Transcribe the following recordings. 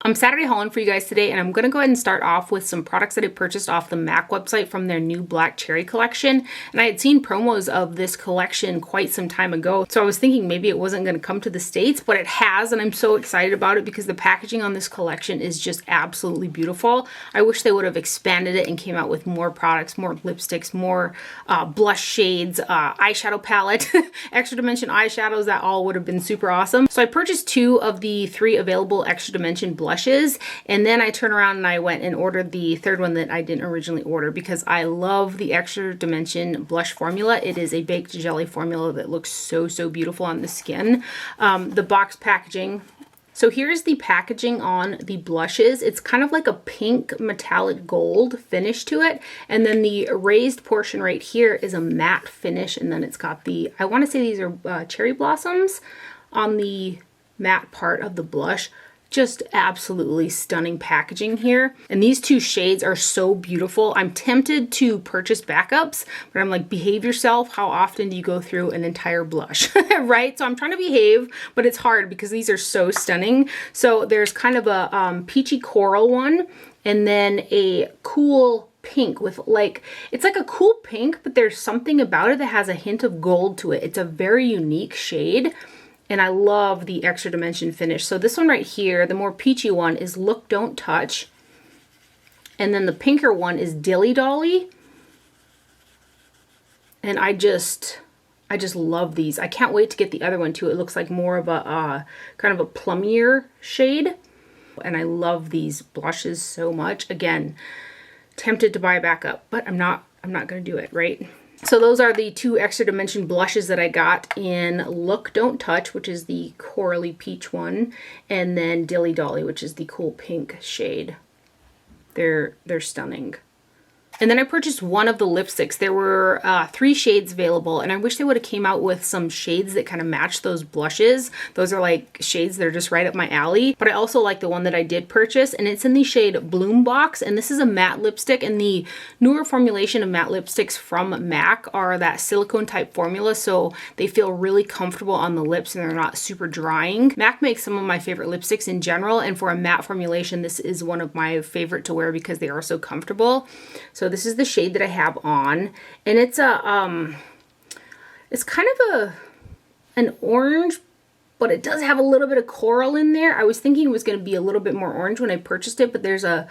I'm Saturday hauling for you guys today, and I'm going to go ahead and start off with some products that I purchased off the MAC website from their new Black Cherry collection. And I had seen promos of this collection quite some time ago, so I was thinking maybe it wasn't going to come to the States, but it has, and I'm so excited about it because the packaging on this collection is just absolutely beautiful. I wish they would have expanded it and came out with more products, more lipsticks, more blush shades, eyeshadow palette, extra dimension eyeshadows. That all would have been super awesome. So I purchased 2 of the 3 available extra dimension blushes, and then I turned around and I went and ordered the 3rd one that I didn't originally order because I love the extra dimension blush formula. It is a baked jelly formula that looks so beautiful on the skin. The box packaging. So here's the packaging on the blushes. It's kind of like a pink metallic gold finish to it. And then the raised portion right here is a matte finish. And then it's got the, I want to say these are cherry blossoms on the matte part of the blush. Just absolutely stunning packaging here. And these 2 shades are so beautiful. I'm tempted to purchase backups, but I'm like, behave yourself. How often do you go through an entire blush, right? So I'm trying to behave, but it's hard because these are so stunning. So there's kind of a peachy coral one, and then a cool pink with like, it's like a cool pink, but there's something about it that has a hint of gold to it. It's a very unique shade. And I love the extra dimension finish. So this one right here, the more peachy one, is Look Don't Touch. And then the pinker one is Dilly Dolly. And I just love these. I can't wait to get the other one too. It looks like more of a kind of a plummier shade. And I love these blushes so much. Again, tempted to buy a backup, but I'm not gonna do it, right? So those are the 2 extra dimension blushes that I got in Look Don't Touch, which is the corally peach one, and then Dilly Dolly, which is the cool pink shade. They're stunning. And then I purchased 1 of the lipsticks. There were 3 shades available, and I wish they would have came out with some shades that kind of match those blushes. Those are like shades that are just right up my alley. But I also like the one that I did purchase, and it's in the shade Bloom Box, and this is a matte lipstick, and the newer formulation of matte lipsticks from MAC are that silicone type formula, so they feel really comfortable on the lips and they're not super drying. MAC makes some of my favorite lipsticks in general, and for a matte formulation, this is one of my favorite to wear because they are so comfortable. So this is the shade that I have on, and it's a it's kind of an orange, but it does have a little bit of coral in there. I was thinking it was going to be a little bit more orange when I purchased it, but there's a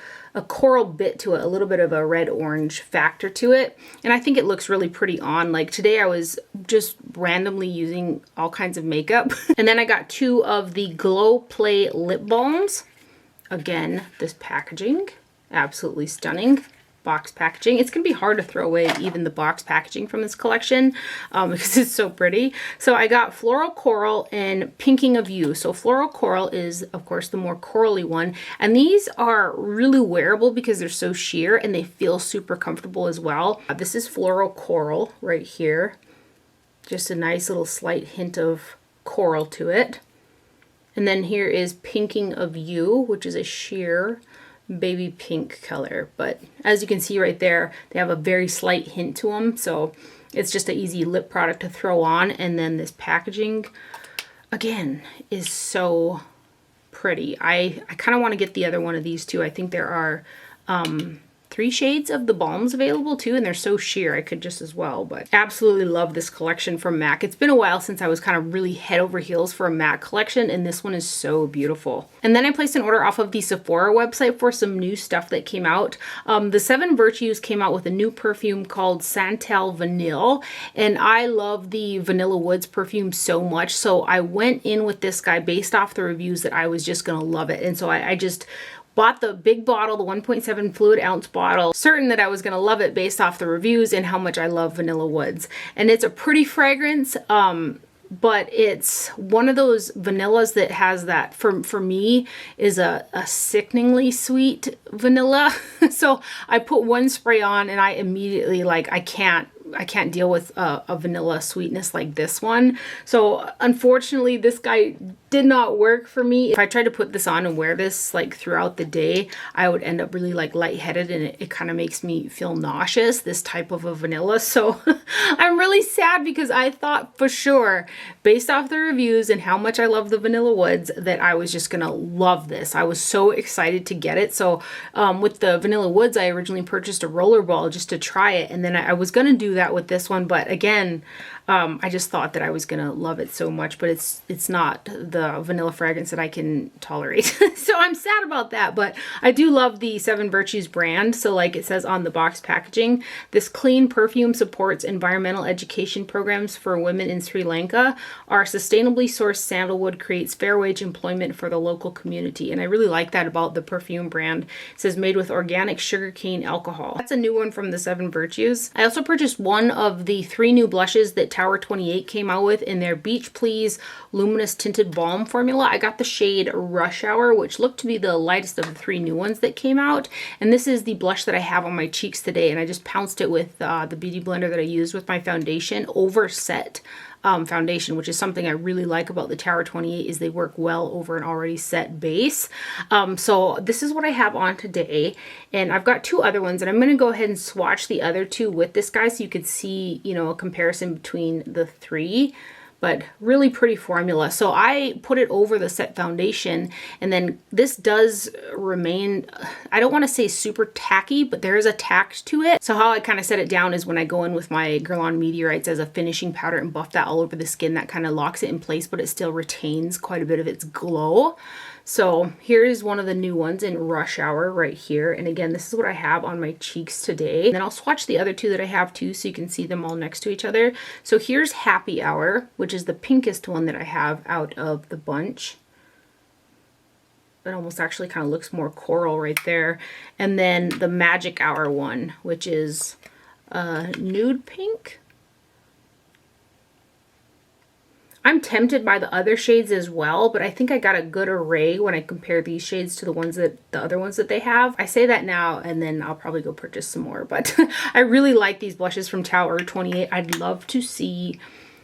coral bit to it, a little bit of a red orange factor to it, and I think it looks really pretty on. Like today I was just randomly using all kinds of makeup. And then I got 2 of the Glow Play lip balms. Again, this packaging, absolutely stunning. Box packaging. It's gonna be hard to throw away even the box packaging from this collection because it's so pretty. So I got Floral Coral and Pinking of You. So Floral Coral is of course the more corally one, and these are really wearable because they're so sheer and they feel super comfortable as well. This is Floral Coral right here. Just a nice little slight hint of coral to it. And then here is Pinking of You, which is a sheer baby pink color, but as you can see right there, they have a very slight hint to them, so it's just an easy lip product to throw on. And then this packaging again is so pretty. I kind of want to get the other one of these too. I think there are 3 shades of the balms available too, and they're so sheer I could just as well. But absolutely love this collection from MAC. It's been a while since I was kind of really head over heels for a MAC collection, and this one is so beautiful. And then I placed an order off of the Sephora website for some new stuff that came out. The 7 Virtues came out with a new perfume called Santal Vanille, and I love the Vanilla Woods perfume so much, so I went in with this guy based off the reviews that I was just gonna love it. And so I just bought the big bottle, the 1.7 fluid ounce bottle, certain that I was gonna love it based off the reviews and how much I love Vanilla Woods. And it's a pretty fragrance, but it's one of those vanillas that has that, for me, is a sickeningly sweet vanilla. So I put 1 spray on and I immediately, like, I can't I can't deal with a vanilla sweetness like this one. So unfortunately, this guy did not work for me. If I tried to put this on and wear this like throughout the day, I would end up really like lightheaded, and it kind of makes me feel nauseous, this type of a vanilla. So I'm really sad because I thought for sure, based off the reviews and how much I love the Vanilla Woods, that I was just gonna love this. I was so excited to get it. So with the Vanilla Woods, I originally purchased a rollerball just to try it, and then I was gonna do that with this one, but again, I just thought that I was gonna love it so much, but it's not the vanilla fragrance that I can tolerate. So I'm sad about that, but I do love the Seven Virtues brand. So like it says on the box packaging, this clean perfume supports environmental education programs for women in Sri Lanka. Our sustainably sourced sandalwood creates fair wage employment for the local community. And I really like that about the perfume brand. It says made with organic sugarcane alcohol. That's a new one from the Seven Virtues. I also purchased one of the 3 new blushes that Tower 28 came out with in their Beach Please Luminous Tinted Balm formula. I got the shade Rush Hour, which looked to be the lightest of the 3 new ones that came out. And this is the blush that I have on my cheeks today. And I just pounced it with the beauty blender that I used with my foundation over set foundation, which is something I really like about the Tower 28 is they work well over an already set base. So this is what I have on today, and I've got 2 other ones, and I'm going to go ahead and swatch the other 2 with this guy so you could see, you know, a comparison between the 3. But really pretty formula. So I put it over the set foundation, and then this does remain, I don't want to say super tacky, but there is a tact to it. So how I kind of set it down is when I go in with my Guerlain Meteorites as a finishing powder and buff that all over the skin, that kind of locks it in place, but it still retains quite a bit of its glow. So here's one of the new ones in Rush Hour right here. And again, this is what I have on my cheeks today. And then I'll swatch the other 2 that I have too, so you can see them all next to each other. So here's Happy Hour, which is the pinkest one that I have out of the bunch. It almost actually kind of looks more coral right there. And then the Magic Hour one, which is nude pink. I'm tempted by the other shades as well, but I think I got a good array when I compare these shades to the other ones that they have. I say that now, and then I'll probably go purchase some more, but I really like these blushes from Tower 28. I'd love to see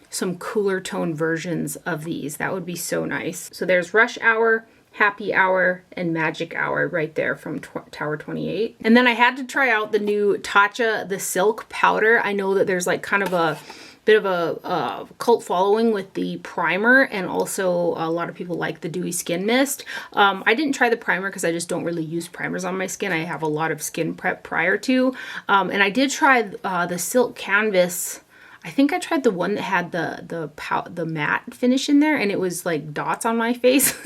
some cooler tone versions of these. That would be so nice. So there's Rush Hour, Happy Hour, and Magic Hour right there from Tower 28. And then I had to try out the new Tatcha, the Silk Powder. I know that there's like kind of a bit of a cult following with the primer, and also a lot of people like the Dewy Skin Mist. I didn't try the primer because I just don't really use primers on my skin. I have a lot of skin prep prior to. And I did try the Silk Canvas. I think I tried the one that had the matte finish in there, and it was like dots on my face.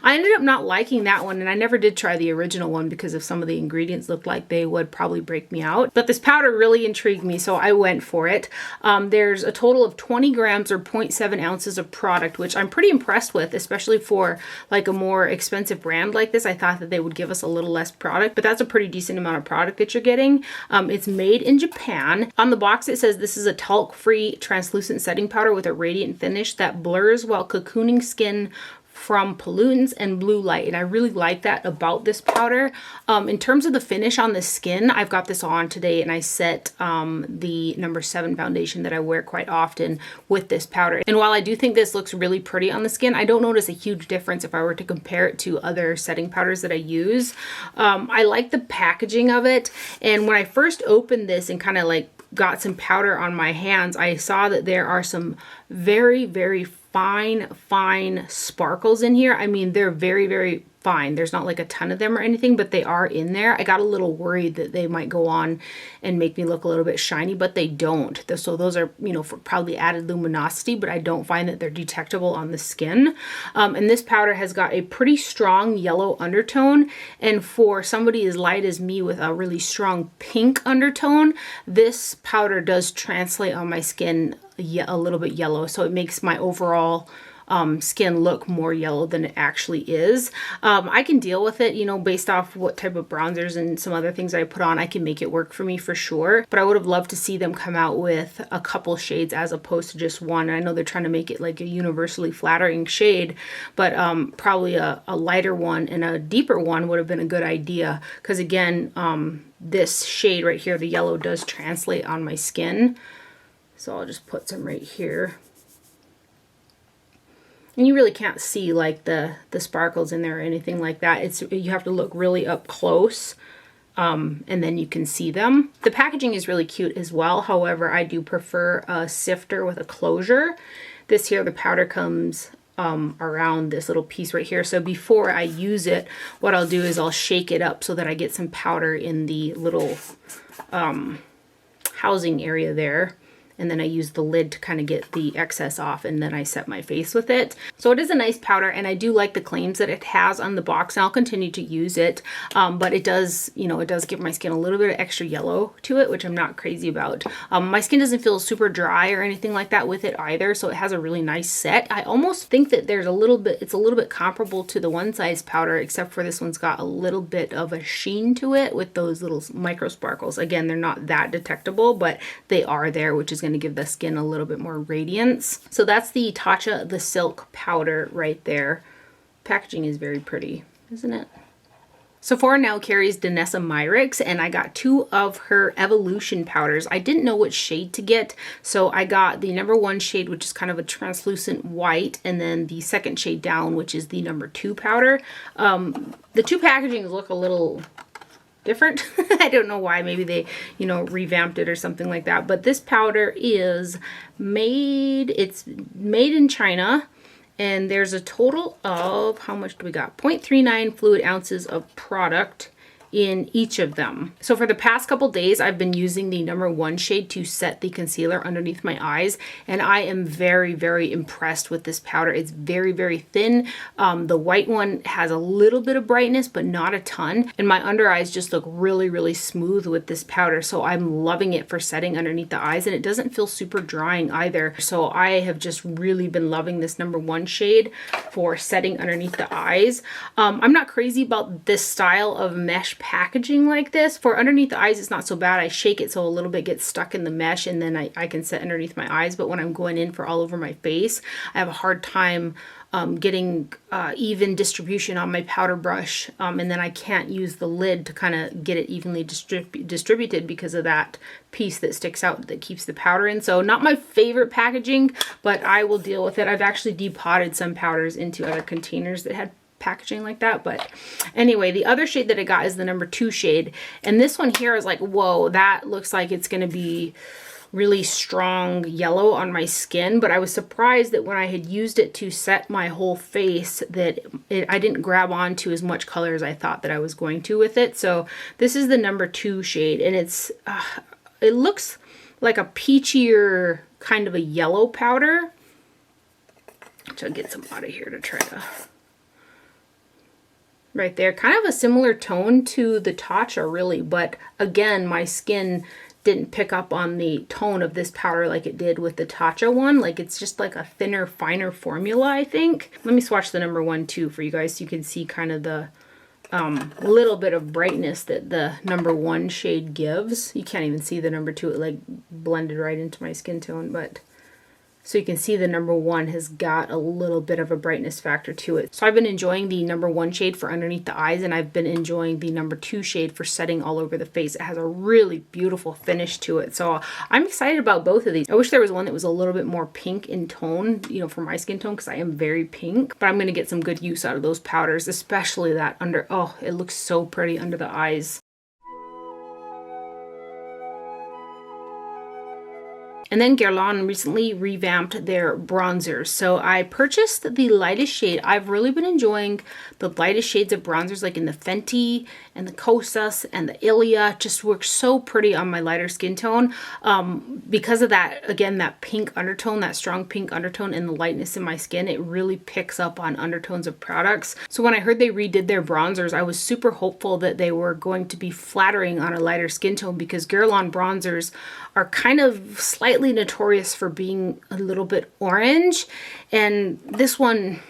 I ended up not liking that one, and I never did try the original one because of some of the ingredients looked like they would probably break me out. But this powder really intrigued me, so I went for it. There's a total of 20 grams or 0.7 ounces of product, which I'm pretty impressed with, especially for like a more expensive brand like this. I thought that they would give us a little less product, but that's a pretty decent amount of product that you're getting. It's made in Japan. On the box it says this is a talc-free translucent setting powder with a radiant finish that blurs while cocooning skin from pollutants and blue light. And I really like that about this powder. In terms of the finish on the skin, I've got this on today, and I set the number 7 foundation that I wear quite often with this powder. And while I do think this looks really pretty on the skin, I don't notice a huge difference if I were to compare it to other setting powders that I use. I like the packaging of it, and when I first opened this and kind of like got some powder on my hands, I saw that there are some very, very fine sparkles in here. I mean, they're very, very fine. There's not like a ton of them or anything, but they are in there. I got a little worried that they might go on and make me look a little bit shiny, but they don't. So those are, you know, for probably added luminosity, but I don't find that they're detectable on the skin. And this powder has got a pretty strong yellow undertone. And for somebody as light as me with a really strong pink undertone, this powder does translate on my skin a little bit yellow. So it makes my overall skin look more yellow than it actually is. I can deal with it, you know, based off what type of bronzers and some other things I put on. I can make it work for me for sure, but I would have loved to see them come out with a couple shades as opposed to just one. And I know they're trying to make it like a universally flattering shade, but probably a lighter one and a deeper one would have been a good idea, because again, this shade right here, the yellow, does translate on my skin. So I'll just put some right here. And you really can't see like the sparkles in there or anything like that. You have to look really up close. And then you can see them. The packaging is really cute as well. However, I do prefer a sifter with a closure. This here, the powder comes around this little piece right here. So before I use it, what I'll do is I'll shake it up so that I get some powder in the little housing area there. And then I use the lid to kind of get the excess off, and then I set my face with it. So it is a nice powder, and I do like the claims that it has on the box, and I'll continue to use it. But it does, you know, it does give my skin a little bit of extra yellow to it, which I'm not crazy about. My skin doesn't feel super dry or anything like that with it either, so it has a really nice set. I almost think that there's it's a little bit comparable to the One Size powder, except for this one's got a little bit of a sheen to it with those little micro sparkles. Again, they're not that detectable, but they are there, which is going to give the skin a little bit more radiance. So that's the Tatcha the Silk powder right there. Packaging is very pretty, isn't it? Sephora now carries Danessa Myricks, and I got 2 of her Evolution powders. I didn't know which shade to get, so I got the number 1 shade, which is kind of a translucent white, and then the second shade down, which is the number 2 powder. The 2 packagings look a little different. I don't know why. Maybe they, you know, revamped it or something like that. But this powder is it's made in China, and there's a total of, how much do we got? 0.39 fluid ounces of product in each of them. So for the past couple days, I've been using the number 1 shade to set the concealer underneath my eyes, and I am very, very impressed with this powder. It's very, very thin. The white one has a little bit of brightness, but not a ton, and my under eyes just look really, really smooth with this powder, so I'm loving it for setting underneath the eyes, and it doesn't feel super drying either. So I have just really been loving this number 1 shade for setting underneath the eyes. I'm not crazy about this style of mesh packaging like this. For underneath the eyes, it's not so bad. I shake it so a little bit gets stuck in the mesh, and then I can set underneath my eyes. But when I'm going in for all over my face, I have a hard time getting even distribution on my powder brush, and then I can't use the lid to kind of get it evenly distributed because of that piece that sticks out that keeps the powder in. So not my favorite packaging, but I will deal with it. I've actually depotted some powders into other containers that had packaging like that. But anyway, the other shade that I got is the number 2 shade, and this one here is like, whoa, that looks like it's going to be really strong yellow on my skin. But I was surprised that when I had used it to set my whole face that I didn't grab onto as much color as I thought that I was going to with it. So this is the number 2 shade, and it looks like a peachier kind of a yellow powder. So I'll get some out of here to try to, right there, kind of a similar tone to the Tatcha really, but again, my skin didn't pick up on the tone of this powder like it did with the Tatcha one. Like, it's just like a thinner, finer formula, I think. Let me swatch the number 1 too for you guys so you can see kind of the little bit of brightness that the number 1 shade gives. You can't even see the number 2, it like blended right into my skin tone, but so you can see the number 1 has got a little bit of a brightness factor to it. So I've been enjoying the number 1 shade for underneath the eyes, and I've been enjoying the number 2 shade for setting all over the face. It has a really beautiful finish to it. So I'm excited about both of these. I wish there was one that was a little bit more pink in tone, you know, for my skin tone, because I am very pink. But I'm going to get some good use out of those powders, especially that under, oh, it looks so pretty under the eyes. And then Guerlain recently revamped their bronzers. So I purchased the lightest shade. I've really been enjoying the lightest shades of bronzers, like in the Fenty and the Kosas and the Ilia. Just works so pretty on my lighter skin tone. Because of that, again, that pink undertone, that strong pink undertone and the lightness in my skin, it really picks up on undertones of products. So when I heard they redid their bronzers, I was super hopeful that they were going to be flattering on a lighter skin tone, because Guerlain bronzers are kind of slightly notorious for being a little bit orange, and this one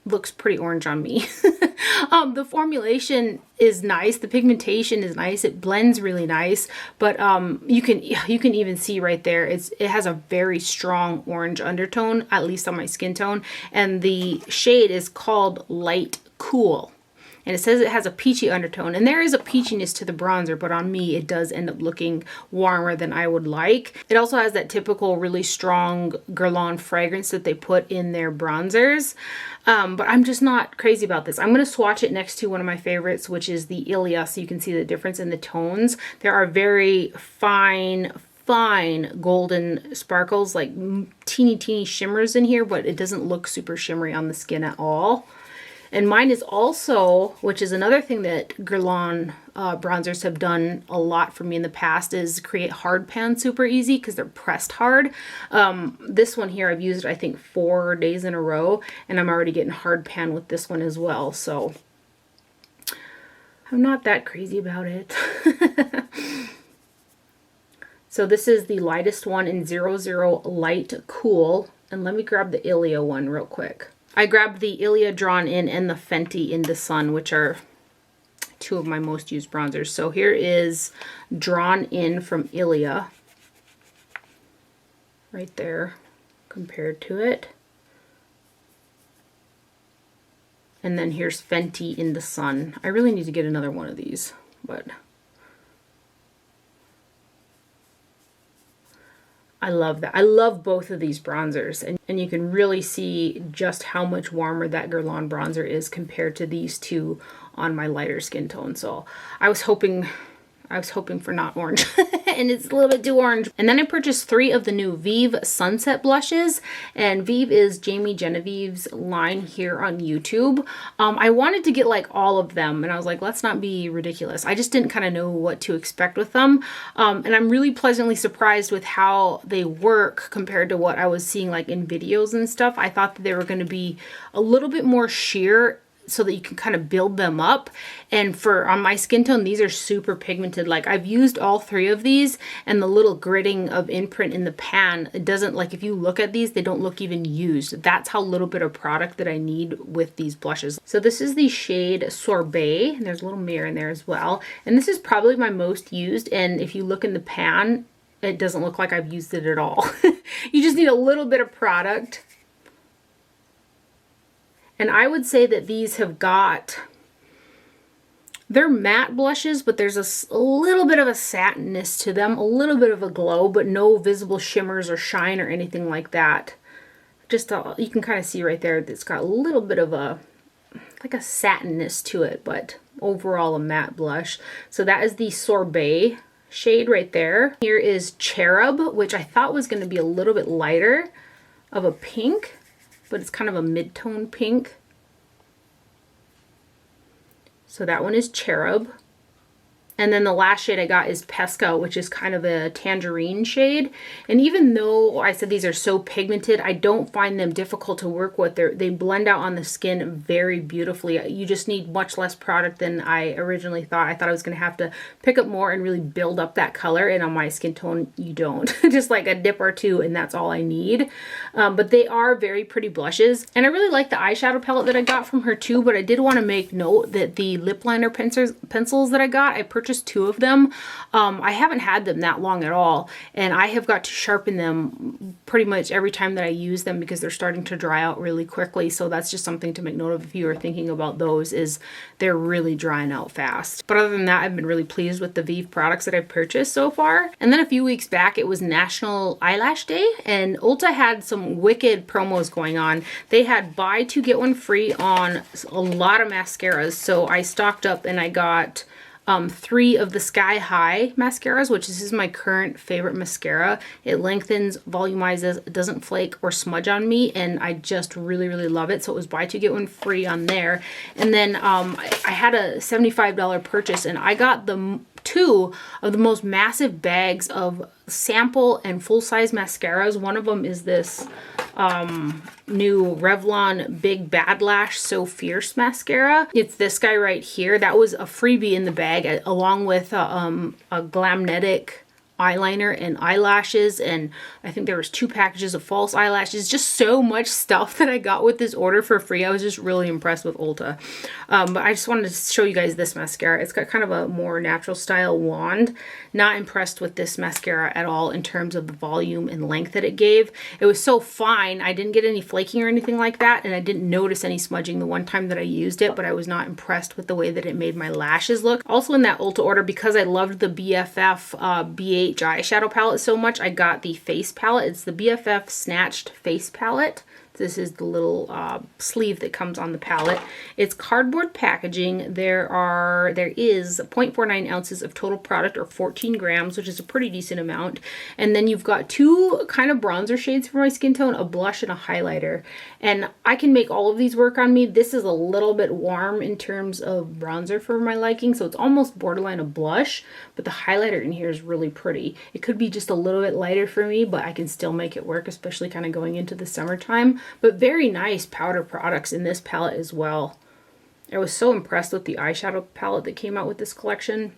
looks pretty orange on me. The formulation is nice, the pigmentation is nice, it blends really nice, but you can even see right there it has a very strong orange undertone, at least on my skin tone, and the shade is called Light Cool. and it says it has a peachy undertone, and there is a peachiness to the bronzer, but on me it does end up looking warmer than I would like. It also has that typical really strong Guerlain fragrance that they put in their bronzers, but I'm just not crazy about this. I'm going to swatch it next to one of my favorites, which is the Ilia, so you can see the difference in the tones. There are very fine golden sparkles, like teeny shimmers in here, but it doesn't look super shimmery on the skin at all. And mine is also, which is another thing that Guerlain bronzers have done a lot for me in the past, is create hard pan super easy because they're pressed hard. This one here, I've used it I think 4 days in a row, and I'm already getting hard pan with this one as well. So I'm not that crazy about it. So this is the lightest one in 00 Light Cool. And let me grab the Ilia one real quick. I grabbed the Ilia Drawn In and the Fenty In the Sun, which are two of my most used bronzers. So here is Drawn In from Ilia. Right there compared to it. And then here's Fenty In the Sun. I really need to get another one of these, but I love that. I love both of these bronzers, and you can really see just how much warmer that Guerlain bronzer is compared to these two on my lighter skin tone. So I was hoping for not orange and it's a little bit too orange. And then I purchased 3 of the new Vieve Sunset blushes, and Vieve is Jamie Genevieve's line here on YouTube. I wanted to get like all of them, and I was like, let's not be ridiculous. I just didn't kind of know what to expect with them. And I'm really pleasantly surprised with how they work compared to what I was seeing like in videos and stuff. I thought that they were going to be a little bit more sheer so that you can kind of build them up. And on my skin tone, these are super pigmented. Like, I've used all 3 of these, and the little gritting of imprint in the pan, it doesn't, like, if you look at these, they don't look even used. That's how little bit of product that I need with these blushes. So this is the shade Sorbet, and there's a little mirror in there as well. And this is probably my most used, and if you look in the pan, it doesn't look like I've used it at all. You just need a little bit of product. And I would say that these have got, they're matte blushes, but there's a little bit of a satinness to them, a little bit of a glow, but no visible shimmers or shine or anything like that. Just, you can kind of see right there, it's got a little bit of a, like a satinness to it, but overall a matte blush. So that is the Sorbet shade right there. Here is Cherub, which I thought was going to be a little bit lighter of a pink, but it's kind of a mid-tone pink. So that one is Cherub. And then the last shade I got is Pesca, which is kind of a tangerine shade. And even though I said these are so pigmented, I don't find them difficult to work with. They blend out on the skin very beautifully. You just need much less product than I originally thought. I thought I was going to have to pick up more and really build up that color. And on my skin tone, you don't. Just like a dip or two, and that's all I need. But they are very pretty blushes. And I really like the eyeshadow palette that I got from her too. But I did want to make note that the lip liner pencils that I got, I purchased 2 of them. I haven't had them that long at all, and I have got to sharpen them pretty much every time that I use them because they're starting to dry out really quickly. So that's just something to make note of if you are thinking about those, is they're really drying out fast. But other than that, I've been really pleased with the Vieve products that I've purchased so far. And then a few weeks back, it was National Eyelash Day, and Ulta had some wicked promos going on. They had buy 2 get 1 free on a lot of mascaras. So I stocked up and I got 3 of the Sky High mascaras, which is my current favorite mascara. It lengthens, volumizes, it doesn't flake or smudge on me, and I just really love it. So it was buy 2 get 1 free on there. And then I had a $75 purchase, and I got the 2 of the most massive bags of sample and full-size mascaras. One of them is this new Revlon Big Bad Lash So Fierce mascara. It's this guy right here. That was a freebie in the bag, along with a Glamnetic eyeliner and eyelashes, and I think there was 2 packages of false eyelashes. Just so much stuff that I got with this order for free. I was just really impressed with Ulta. But I just wanted to show you guys this mascara. It's got kind of a more natural style wand. Not impressed with this mascara at all in terms of the volume and length that it gave. It was so fine. I didn't get any flaking or anything like that, and I didn't notice any smudging the one time that I used it, but I was not impressed with the way that it made my lashes look. Also in that Ulta order, because I loved the BFF BH eyeshadow palette so much, I got the face palette. It's the BFF Snatched Face Palette. This is the little sleeve that comes on the palette. It's cardboard packaging. There is 0.49 ounces of total product, or 14 grams, which is a pretty decent amount. And then you've got 2 kind of bronzer shades for my skin tone, a blush and a highlighter. And I can make all of these work on me. This is a little bit warm in terms of bronzer for my liking, so it's almost borderline a blush, but the highlighter in here is really pretty. It could be just a little bit lighter for me, but I can still make it work, especially kind of going into the summertime. But very nice powder products in this palette as well. I was so impressed with the eyeshadow palette that came out with this collection.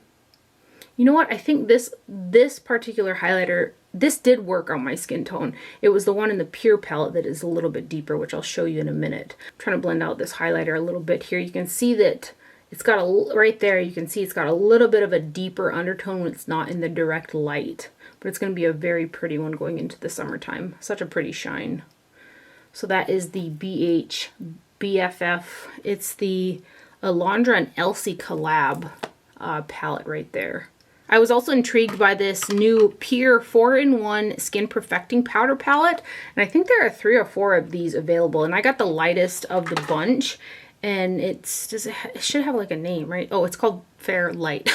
You know what? I think this particular highlighter, this did work on my skin tone. It was the one in the PUR palette that is a little bit deeper, which I'll show you in a minute. I'm trying to blend out this highlighter a little bit here. You can see that it's got right there, you can see it's got a little bit of a deeper undertone when it's not in the direct light. But it's going to be a very pretty one going into the summertime. Such a pretty shine. So that is the BFF. It's the Alondra and Elsie collab palette right there. I was also intrigued by this new PUR 4-in-1 Skin Perfecting Powder Palette. And I think there are 3 or 4 of these available. And I got the lightest of the bunch. And it should have like a name, right? Oh, it's called Fair Light.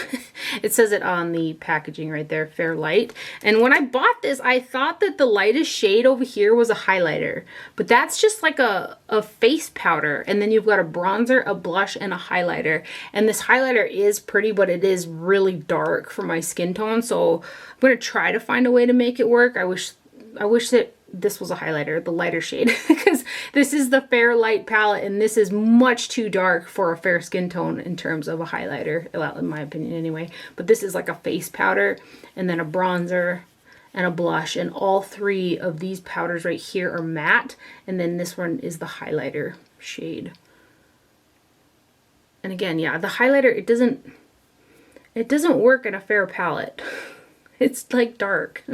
It says it on the packaging right there, Fair Light. And when I bought this, I thought that the lightest shade over here was a highlighter. But that's just like a face powder. And then you've got a bronzer, a blush, and a highlighter. And this highlighter is pretty, but it is really dark for my skin tone. So I'm going to try to find a way to make it work. I wish that this was a highlighter, the lighter shade, because this is the Fair Light palette, and this is much too dark for a fair skin tone in terms of a highlighter, well, in my opinion anyway. But this is like a face powder, and then a bronzer, and a blush, and all 3 of these powders right here are matte, and then this one is the highlighter shade. And again, yeah, the highlighter, it doesn't work in a fair palette. It's like dark.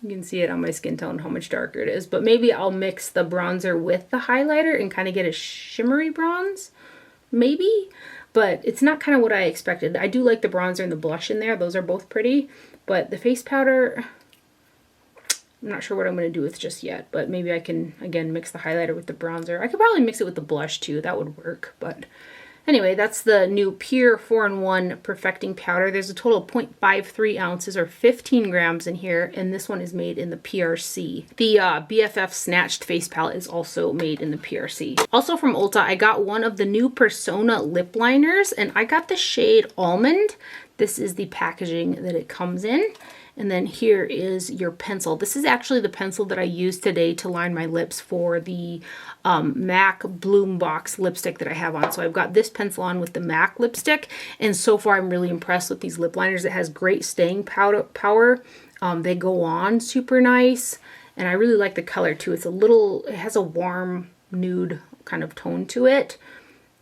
You can see it on my skin tone how much darker it is. But maybe I'll mix the bronzer with the highlighter and kind of get a shimmery bronze. Maybe. But it's not kind of what I expected. I do like the bronzer and the blush in there. Those are both pretty. But the face powder, I'm not sure what I'm going to do with just yet. But maybe I can, again, mix the highlighter with the bronzer. I could probably mix it with the blush too. That would work. But anyway, that's the new PUR 4-in-1 Perfecting Powder. There's a total of 0.53 ounces or 15 grams in here, and this one is made in the PRC. The BFF Snatched Face Palette is also made in the PRC. Also from Ulta, I got one of the new Persona lip liners, and I got the shade Almond. This is the packaging that it comes in. And then here is your pencil. This is actually the pencil that I used today to line my lips for the MAC Bloom Box lipstick that I have on. So I've got this pencil on with the MAC lipstick. And so far I'm really impressed with these lip liners. It has great staying power. They go on super nice. And I really like the color too. It has a warm nude kind of tone to it.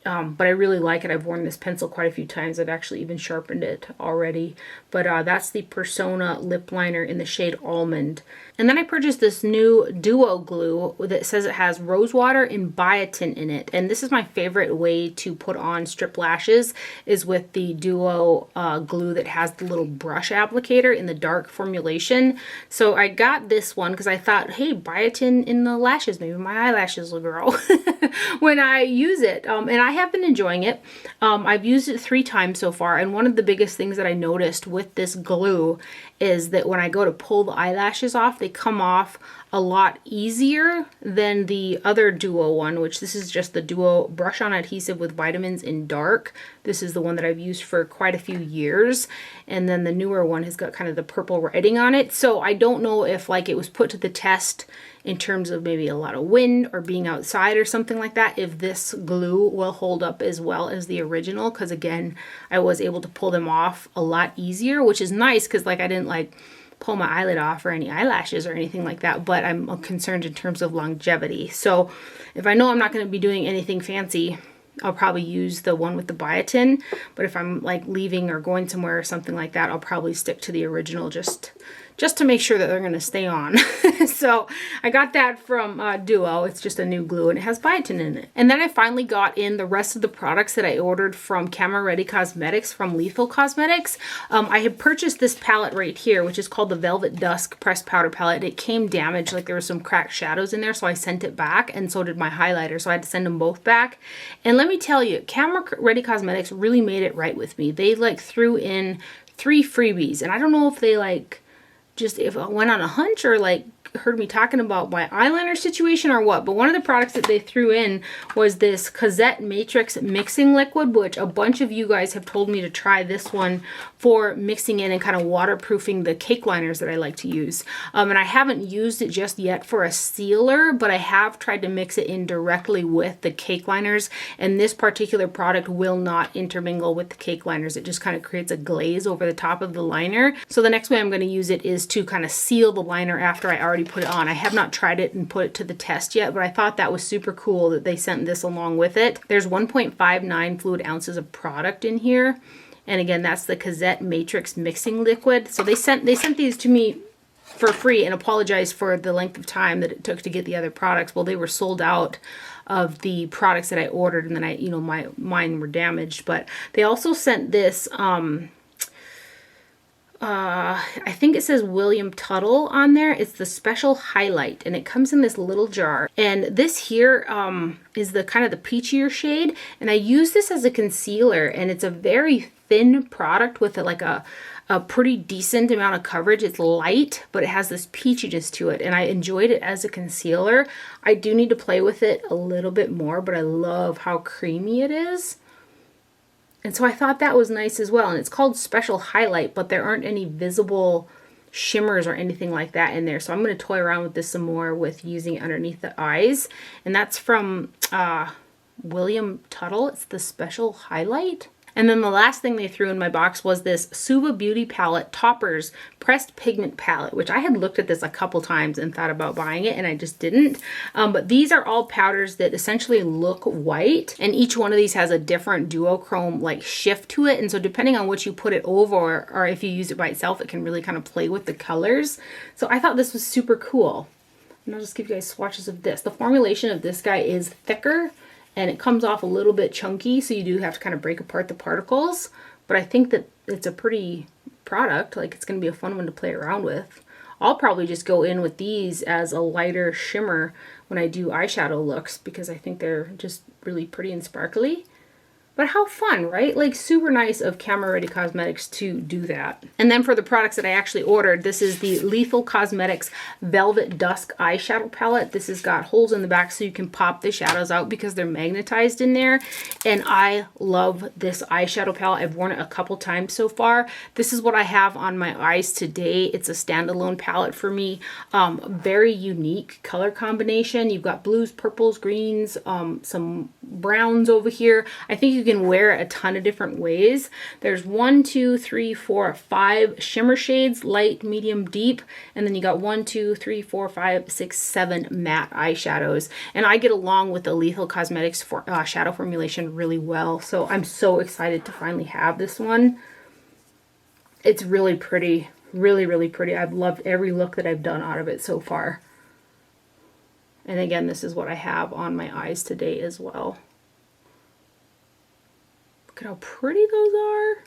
But I really like it. I've worn this pencil quite a few times. I've actually even sharpened it already. But that's the Persona lip liner in the shade Almond. And then I purchased this new duo glue that says it has rose water and biotin in it. And this is my favorite way to put on strip lashes, is with the duo glue that has the little brush applicator in the dark formulation. So I got this one because I thought, hey, biotin in the lashes, maybe my eyelashes will grow when I use it. And I have been enjoying it. I've used it 3 times so far, and one of the biggest things that I noticed with this glue is that when I go to pull the eyelashes off, they come off a lot easier than the other duo one, which this is just the duo brush on adhesive with vitamins in dark. This is the one that I've used for quite a few years, and then the newer one has got kind of the purple writing on it. So I don't know if like it was put to the test in terms of maybe a lot of wind or being outside or something like that, if this glue will hold up as well as the original, because again, I was able to pull them off a lot easier, which is nice because like I didn't like pull my eyelid off or any eyelashes or anything like that, but I'm concerned in terms of longevity. So if I know I'm not going to be doing anything fancy, I'll probably use the one with the biotin, but if I'm like leaving or going somewhere or something like that, I'll probably stick to the original just to make sure that they're going to stay on. So I got that from Duo. It's just a new glue and it has biotin in it. And then I finally got in the rest of the products that I ordered from Camera Ready Cosmetics from Lethal Cosmetics. I had purchased this palette right here, which is called the Velvet Dusk Pressed Powder Palette. It came damaged, like there were some cracked shadows in there, so I sent it back, and so did my highlighter, so I had to send them both back. And let me tell you, Camera Ready Cosmetics really made it right with me. They like threw in 3 freebies, and I don't know if they like just if I went on a hunch or like heard me talking about my eyeliner situation or what, but one of the products that they threw in was this Cozzette Matrix Mixing Liquid, which a bunch of you guys have told me to try this one for mixing in and kind of waterproofing the cake liners that I like to use. And I haven't used it just yet for a sealer, but I have tried to mix it in directly with the cake liners, and this particular product will not intermingle with the cake liners. It just kind of creates a glaze over the top of the liner. So the next way I'm going to use it is to kind of seal the liner after I already put it on. I have not tried it and put it to the test yet, but I thought that was super cool that they sent this along with it. There's 1.59 fluid ounces of product in here. And again, that's the Cozzette Matrix Mixing Liquid. So they sent these to me for free, and apologize for the length of time that it took to get the other products. Well, they were sold out of the products that I ordered, and then mine were damaged. But they also sent this I think it says William Tuttle on there. It's the special highlight, and it comes in this little jar. And this here is the kind of the peachier shade, and I use this as a concealer, and it's a very thin product with a pretty decent amount of coverage. It's light, but it has this peachiness to it, and I enjoyed it as a concealer. I do need to play with it a little bit more, but I love how creamy it is. And so I thought that was nice as well. And it's called Special Highlight, but there aren't any visible shimmers or anything like that in there. So I'm going to toy around with this some more with using it underneath the eyes. And that's from William Tuttle. It's the Special Highlight. And then the last thing they threw in my box was this Suva Beauty Palette Toppers Pressed Pigment Palette, which I had looked at this a couple times and thought about buying it, and I just didn't. But these are all powders that essentially look white, and each one of these has a different duochrome like shift to it. And so depending on what you put it over, or if you use it by itself, it can really kind of play with the colors. So I thought this was super cool. And I'll just give you guys swatches of this. The formulation of this guy is thicker, and it comes off a little bit chunky, so you do have to kind of break apart the particles. But I think that it's a pretty product. Like, it's going to be a fun one to play around with. I'll probably just go in with these as a lighter shimmer when I do eyeshadow looks, because I think they're just really pretty and sparkly. But how fun, right? Like, super nice of Camera Ready Cosmetics to do that. And then for the products that I actually ordered, this is the Lethal Cosmetics Velvet Dusk Eyeshadow Palette. This has got holes in the back so you can pop the shadows out because they're magnetized in there. And I love this eyeshadow palette. I've worn it a couple times so far. This is what I have on my eyes today. It's a standalone palette for me. Very unique color combination. You've got blues, purples, greens, some browns over here. I think you can wear it a ton of different ways. There's 1, 2, 3, 4, 5 shimmer shades, light, medium, deep, and then you got 1, 2, 3, 4, 5, 6, 7 matte eyeshadows. And I get along with the Lethal Cosmetics shadow formulation really well, so I'm so excited to finally have this one. It's really pretty, really, really pretty. I've loved every look that I've done out of it so far. And again, this is what I have on my eyes today as well. Look at how pretty those are.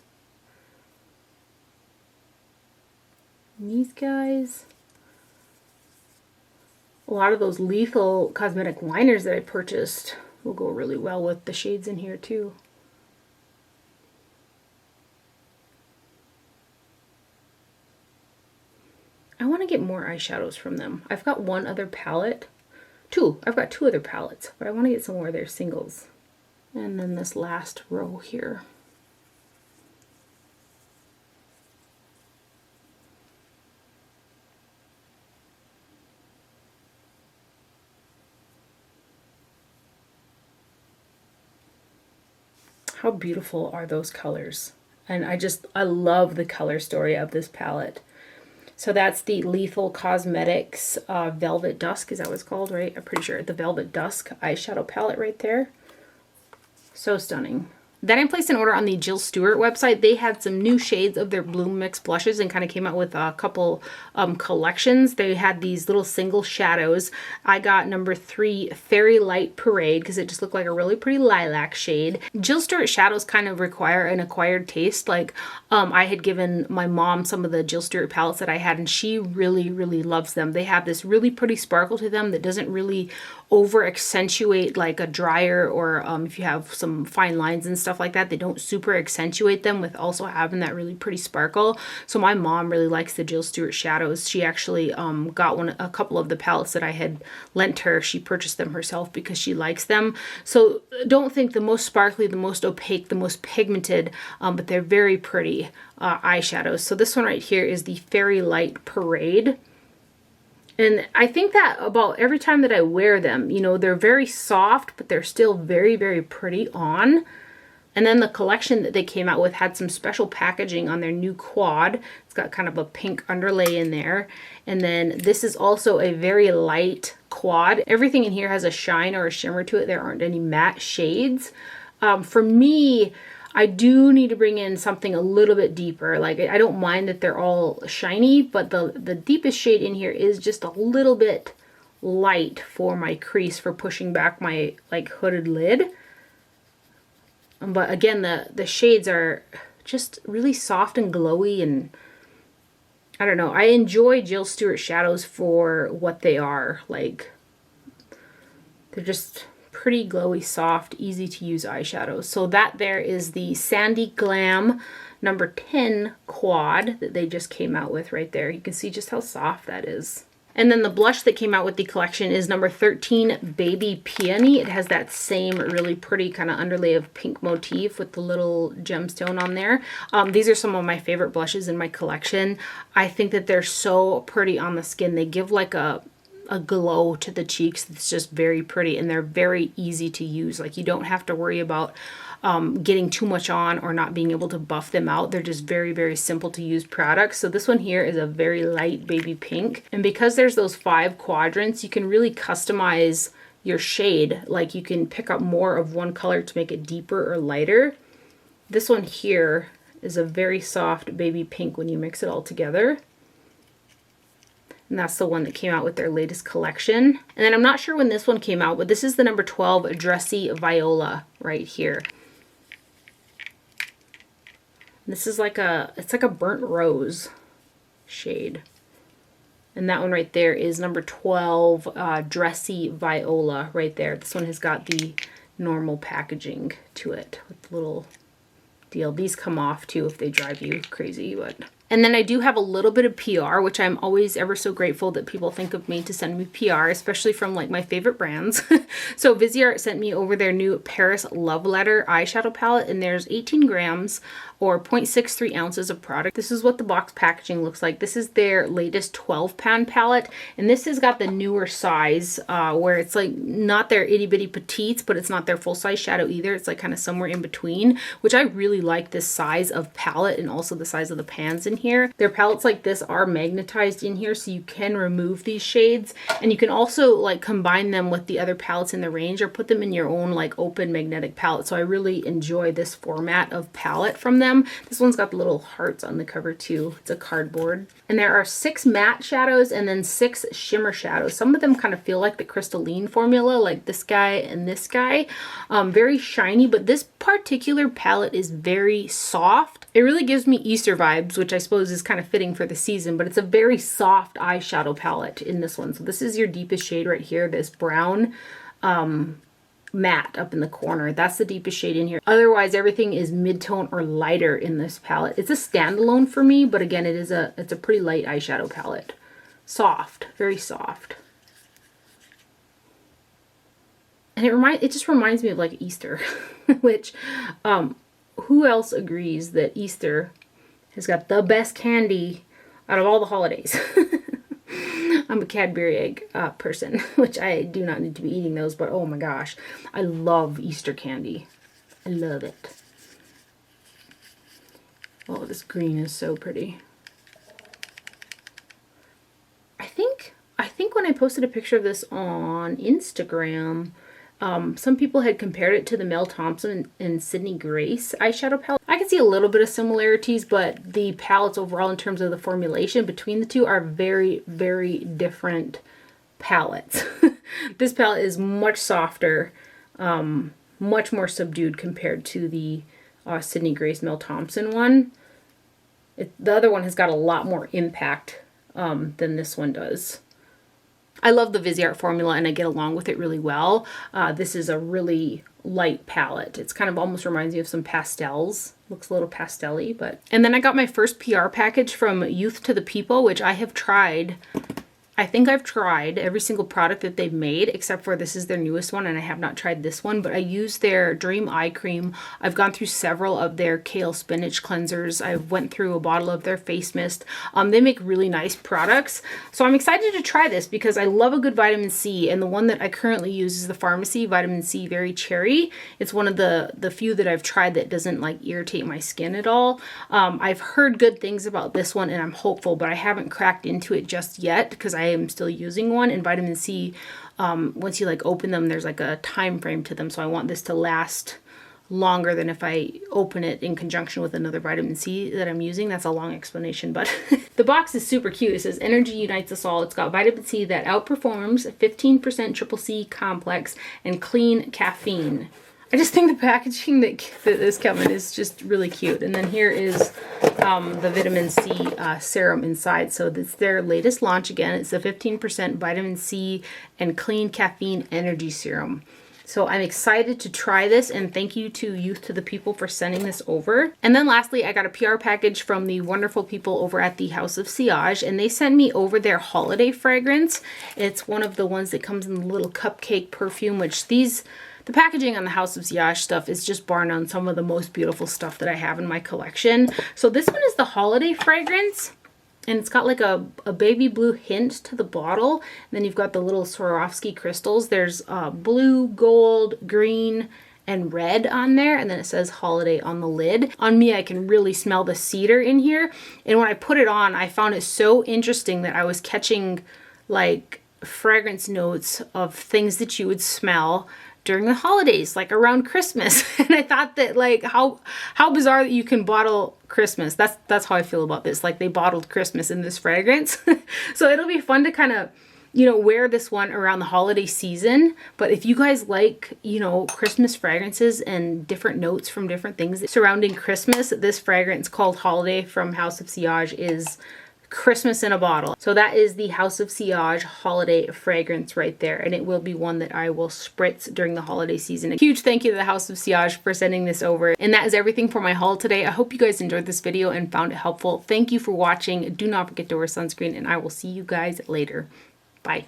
And these guys. A lot of those Lethal Cosmetic liners that I purchased will go really well with the shades in here too. I want to get more eyeshadows from them. I've got one other palette. I've got 2 other palettes, but I want to get some more of their singles. And then this last row here. How beautiful are those colors? And I love the color story of this palette. So that's the Lethal Cosmetics Velvet Dusk. Is that what it's called, right? I'm pretty sure. The Velvet Dusk eyeshadow palette right there. So stunning. Then I placed an order on the Jill Stuart website. They had some new shades of their Bloom Mix blushes and kind of came out with a couple collections. They had these little single shadows. I got number 3 Fairy Light Parade because it just looked like a really pretty lilac shade. Jill Stuart shadows kind of require an acquired taste. Like I had given my mom some of the Jill Stuart palettes that I had, and she really, really loves them. They have this really pretty sparkle to them that doesn't really over accentuate like a dryer, or if you have some fine lines and stuff like that, they don't super accentuate them with also having that really pretty sparkle. So my mom really likes the Jill Stuart shadows. She actually got a couple of the palettes that I had lent her. She purchased them herself because she likes them. So don't think the most sparkly, the most opaque, the most pigmented, but they're very pretty eyeshadows. So this one right here is the Fairy Light Parade. And I think that about every time that I wear them, you know, they're very soft, but they're still very, very pretty on. And then the collection that they came out with had some special packaging on their new quad. It's got kind of a pink underlay in there. And then this is also a very light quad. Everything in here has a shine or a shimmer to it. There aren't any matte shades. For me, I do need to bring in something a little bit deeper. Like, I don't mind that they're all shiny, but the deepest shade in here is just a little bit light for my crease, for pushing back my like hooded lid. But again, the shades are just really soft and glowy, and I don't know. I enjoy Jill Stuart shadows for what they are. Like, they're just pretty glowy, soft, easy to use eyeshadows. So that there is the Sandy Glam number 10 quad that they just came out with right there. You can see just how soft that is. And then the blush that came out with the collection is number 13 Baby Peony. It has that same really pretty kind of underlay of pink motif with the little gemstone on there. These are some of my favorite blushes in my collection. I think that they're so pretty on the skin. They give like a glow to the cheeks that's just very pretty, and they're very easy to use. Like, you don't have to worry about getting too much on or not being able to buff them out. They're just very, very simple to use products. So this one here is a very light baby pink, and because there's those 5 quadrants, you can really customize your shade. Like, you can pick up more of one color to make it deeper or lighter. This one here is a very soft baby pink when you mix it all together. And that's the one that came out with their latest collection. And then I'm not sure when this one came out, but this is the number 12 Dressy Viola right here. This is like it's like a burnt rose shade. And that one right there is number 12 Dressy Viola right there. This one has got the normal packaging to it with the little deal. These come off too if they drive you crazy, but... And then I do have a little bit of PR, which I'm always ever so grateful that people think of me to send me PR, especially from like my favorite brands. So Viseart sent me over their new Paris Love Letter eyeshadow palette, and there's 18 grams or 0.63 ounces of product. This is what the box packaging looks like. This is their latest 12-pan palette, and this has got the newer size where it's like not their itty bitty petites, but it's not their full size shadow either. It's like kind of somewhere in between, which I really like this size of palette and also the size of the pans in here. Their palettes like this are magnetized in here, so you can remove these shades, and you can also like combine them with the other palettes in the range or put them in your own like open magnetic palette. So I really enjoy this format of palette from them. This one's got the little hearts on the cover too. It's a cardboard. And there are 6 matte shadows and then 6 shimmer shadows. Some of them kind of feel like the crystalline formula, like this guy and this guy. Very shiny, but this particular palette is very soft. It really gives me Easter vibes, which I suppose is kind of fitting for the season, but it's a very soft eyeshadow palette in this one. So this is your deepest shade right here, this brown matte up in the corner. That's the deepest shade in here. Otherwise, everything is mid-tone or lighter in this palette. It's a standalone for me, but again, it's a pretty light eyeshadow palette. Soft, very soft. And it just reminds me of like Easter, which who else agrees that Easter has got the best candy out of all the holidays? I'm a Cadbury egg person, which I do not need to be eating those, but oh my gosh, I love Easter candy. I love it. Oh, this green is so pretty. I think when I posted a picture of this on Instagram, some people had compared it to the Mel Thompson and Sydney Grace eyeshadow palette. I can see a little bit of similarities, but the palettes overall in terms of the formulation between the two are very, very different palettes. This palette is much softer, much more subdued compared to the Sydney Grace Mel Thompson one. The other one has got a lot more impact than this one does. I love the Viseart formula and I get along with it really well. This is a really light palette. It's kind of almost reminds me of some pastels. Looks a little pastel-y, but... And then I got my first PR package from Youth to the People, which I have tried. I think I've tried every single product that they've made, except for this is their newest one, and I have not tried this one, but I use their Dream Eye Cream. I've gone through several of their Kale Spinach Cleansers. I've went through a bottle of their face mist. They make really nice products. So I'm excited to try this because I love a good vitamin C, and the one that I currently use is the Pharmacy Vitamin C Very Cherry. It's one of the few that I've tried that doesn't like irritate my skin at all. I've heard good things about this one, and I'm hopeful, but I haven't cracked into it just yet because I am still using one. And vitamin C, once you like open them, there's like a time frame to them, so I want this to last longer than if I open it in conjunction with another vitamin C that I'm using. That's a long explanation, but the box is super cute. It says energy unites us all. It's got vitamin C that outperforms 15% triple C complex and clean caffeine. I just think the packaging that this comes in is just really cute. And then here is the vitamin C serum inside. So this is their latest launch again. It's a 15% vitamin C and clean caffeine energy serum. So I'm excited to try this, and thank you to Youth to the People for sending this over. And then lastly, I got a PR package from the wonderful people over at the House of Sillage, and they sent me over their holiday fragrance. It's one of the ones that comes in the little cupcake perfume, which the packaging on the House of Sillage stuff is just bar none some of the most beautiful stuff that I have in my collection. So this one is the holiday fragrance, and it's got like a baby blue hint to the bottle. And then you've got the little Swarovski crystals. There's blue, gold, green, and red on there. And then it says holiday on the lid. On me, I can really smell the cedar in here. And when I put it on, I found it so interesting that I was catching like fragrance notes of things that you would smell during the holidays, like around Christmas. And I thought that like how bizarre that you can bottle Christmas. That's how I feel about this. Like they bottled Christmas in this fragrance. So it'll be fun to kind of, wear this one around the holiday season. But if you guys like, Christmas fragrances and different notes from different things surrounding Christmas, this fragrance called Holiday from House of Sillage is Christmas in a bottle. So that is the House of Sillage holiday fragrance right there, and it will be one that I will spritz during the holiday season. A huge thank you to the House of Sillage for sending this over. And that is everything for my haul today. I hope you guys enjoyed this video and found it helpful. Thank you for watching. Do not forget to wear sunscreen, and I will see you guys later. Bye.